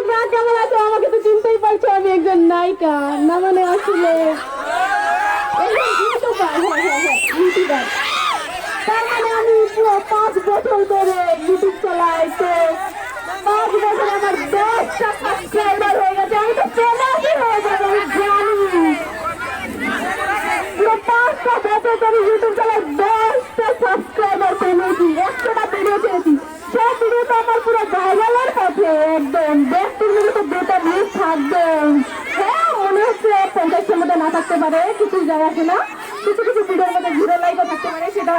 তোমরা কেমন আছো? আমাকে তো চিনতেই পারছো, আমি একজন নায়িকা না, মানে আসলে ইউটিউবার। তার মানে আমি পুরো 5 বছর ধরে ইউটিউব চালাই, তো 5 বছর আমার 10টা সাবস্ক্রাইবার হয়ে গেছে। আমি তো ফেমাসই হয়ে যাবো, আমি জানি। পুরো 5টা বছর ধরে ইউটিউব চালাই, 10টা সাবস্ক্রাইবার কমেছি, 100টা ভিডিও ছেড়েছি। সব ভিডিও তো আমার পুরো ভাইরালের পথে, একদম 10 মিনিট দুটো ভিউ থাকবে। হ্যাঁ, মনে হচ্ছে 50-এর মধ্যে না থাকতে পারে, কিছু যায় আসে না। কিছু কিছু ভিডিওর মধ্যে 0 লাইকও থাকতে পারে, সেটা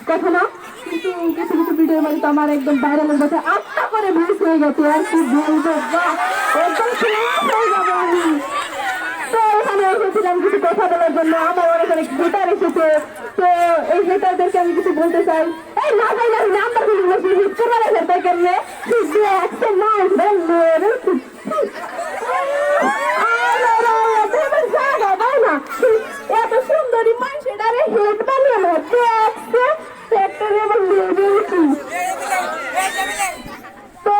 কথা না। কিন্তু কিছু কিছু ভিডিওর মধ্যে তো আমার একদম ভাইরালের পথে 8টা করে ভিউজ হয়ে গেছে। আর কি বলবো, বাহ, একদম ফেমাস হয়ে যাবো আমি। তো এখানে এসেছিলাম কিছু কথা বলার জন্য। আমার অনেক অনেক হেটার এসেছে, তো এই হেটারদেরকে আমি কিছু বলতে চাই। এই না ভাই না, নাম্বার গুলি বসে হিট করবার আছে তাই কেমনে একটা নাইস এত সুন্দরী মানুষ এটারে হেট বানিয়ে মধ্যে আসছে ফ্যাক্টরি আমার লেগেছি। তো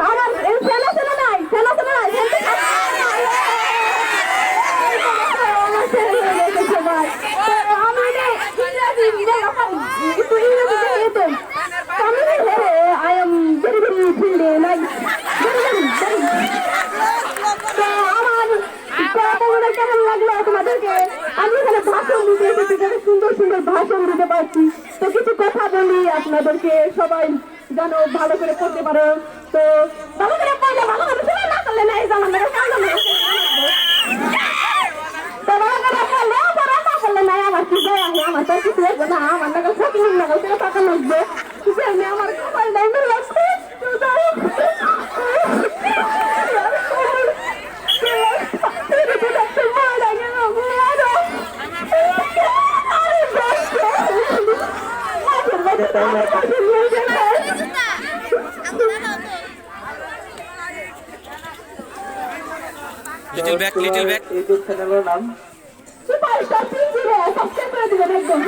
আমার ফেনা ফেনা নাই, ফেনা ফেনা নাই, সুন্দর সুন্দর ভাষণ দিতে পারছি। তো কিছু কথা বলি আপনাদেরকে, সবাই যেন ভালো করে করতে পারো। তো ভালো করে পড়লে ভালো করে শোনা, না করলে নাই জানান না আমার কি যায় আসে, আমার তো কিছু না, আমার নাগাল ফকিং নাগাল থেকে টাকা লাগবে, আমার কপাল ডাইমের লাগছে। লিটল ব্যাক ইউটিউব চ্যানেলের নাম সুপারস্টার পিঞ্জিরা, সাবস্ক্রাইব করে দিবেন একদম।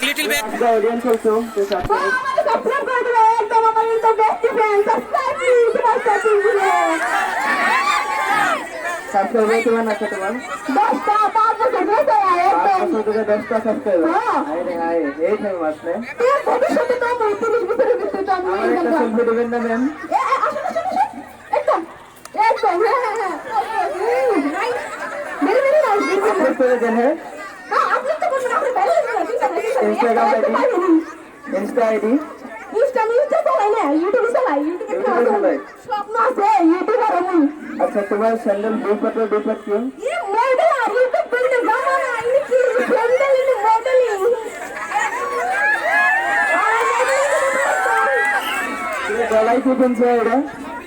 লিটল ব্যাক অডিয়েন্স অলসো তো সাবস্ক্রাইব আমাকে সাবস্ক্রাইব করে দিবেন একদম। আমার তো best friend, subscribe please superstar পিঞ্জিরা। সাবস্ক্রাইব করতে না করতে পারেন 10টা 5 বছর হয়েছে একদম। 5 বছর ধরে 10টা সাবস্ক্রাইব। আরে হাই এই ফেমাস নে তুই ভবিষ্যতে তো আমার 30 বছরের ভিতরে তো আমি আমার একটা সেলফি দিবেন না ম্যাম? আসলে একদম একদম হ্যাঁ মেরে মেরে নাইস আপলোড করে দেন। হ্যাঁ, হ্যাঁ আপনি তো বলছেন আপনি বাইরে যাবেন, ঠিক আছে Instagram ID, Insta ID, Insta চালাই না, ইউটিউব চালাই, ইউটিউবে ইউটিউবে চালাই। স্বপ্ন আছে ইউটিউবার আমি। আচ্ছা তোমার স্যান্ডেল দুপাট কি? ये मॉडल आ रही तो पहले जमाना आई थी मॉडल इन मॉडलिंग তুমি গলায় কি কিনছো এটা?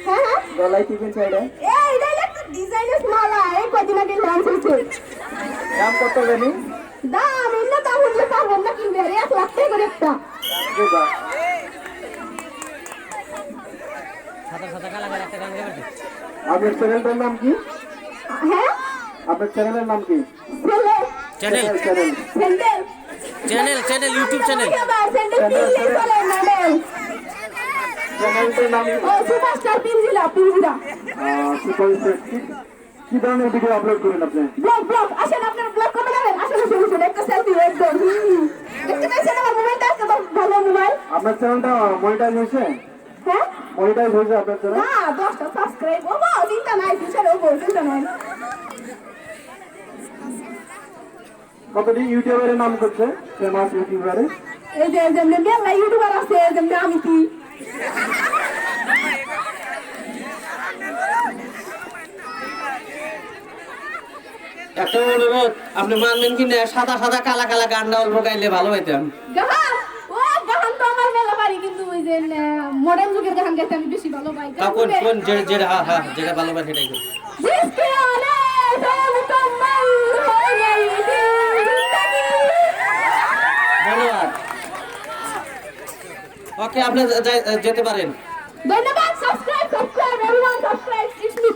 হ্যাঁ গলায় কি কিনছো এটা? এই এটা একটা ডিজাইনার মালা, এই কদিন আগে লঞ্চ হয়েছে। দাম কত জানি? দাম এমনি দাম হলে পারবেন না কিনবে, 1 লাখ টাকা করে একটা। দেবা সাদা কালা কালা একটা গান গাইবে। আপনার চ্যানেলটার নাম কি? হ্যাঁ আপনার চ্যানেলের নাম কি? ছেলে চ্যানেল ইউটিউব চ্যানেল। সেন্টার পিনলে চলে ম্যাডাম। চ্যানেলটার নাম ও সুপারস্টার পিনজিরা কি ধরনের ভিডিও আপলোড করেন আপনি? ব্লগ আসেন আপনার ব্লগ কবে যাবেন? আসলে শুনুন একটা সেলফি একদম দেখতে পাচ্ছেন আমার মোবাইলটা আছে, তো ভালো মোবাইল। আপনার চ্যানেলটা মনিটাইজ হয়েছে? হ্যাঁ মনিটাইজ হয়েছে আপনার চ্যানেল? না 10টা সাবস্ক্রাইব ও বাবা, চিন্তা নাই ফিউচারে ও চিন্তা নাই। কতটি ইউটিউবারের নাম করছে ফেমাস ইউটিউবারে? এই যে যেমনি মেলা ইউটিউবার আছে, যেমনি আমি কি একটা অনুরোধ, আপনি মানবেন কি না, সাদা সাদা কালা কালা গানটা অল্প গাইলে ভালো হইতাম। গান ও গান তো আমার মেলা পারি, কিন্তু ওই যে মডার্ন যুগের গান গাইতে আমি বেশি ভালো পাই। কোন যেটা হ্যাঁ যেটা ভালো পাই সেটাই করি। जिसके आने से मुकम्मल हो गई जिंदगी। ধন্যবাদ। ওকে আপনি যেতে পারেন। धन्यवाद। Subscribe everyone, subscribe it's me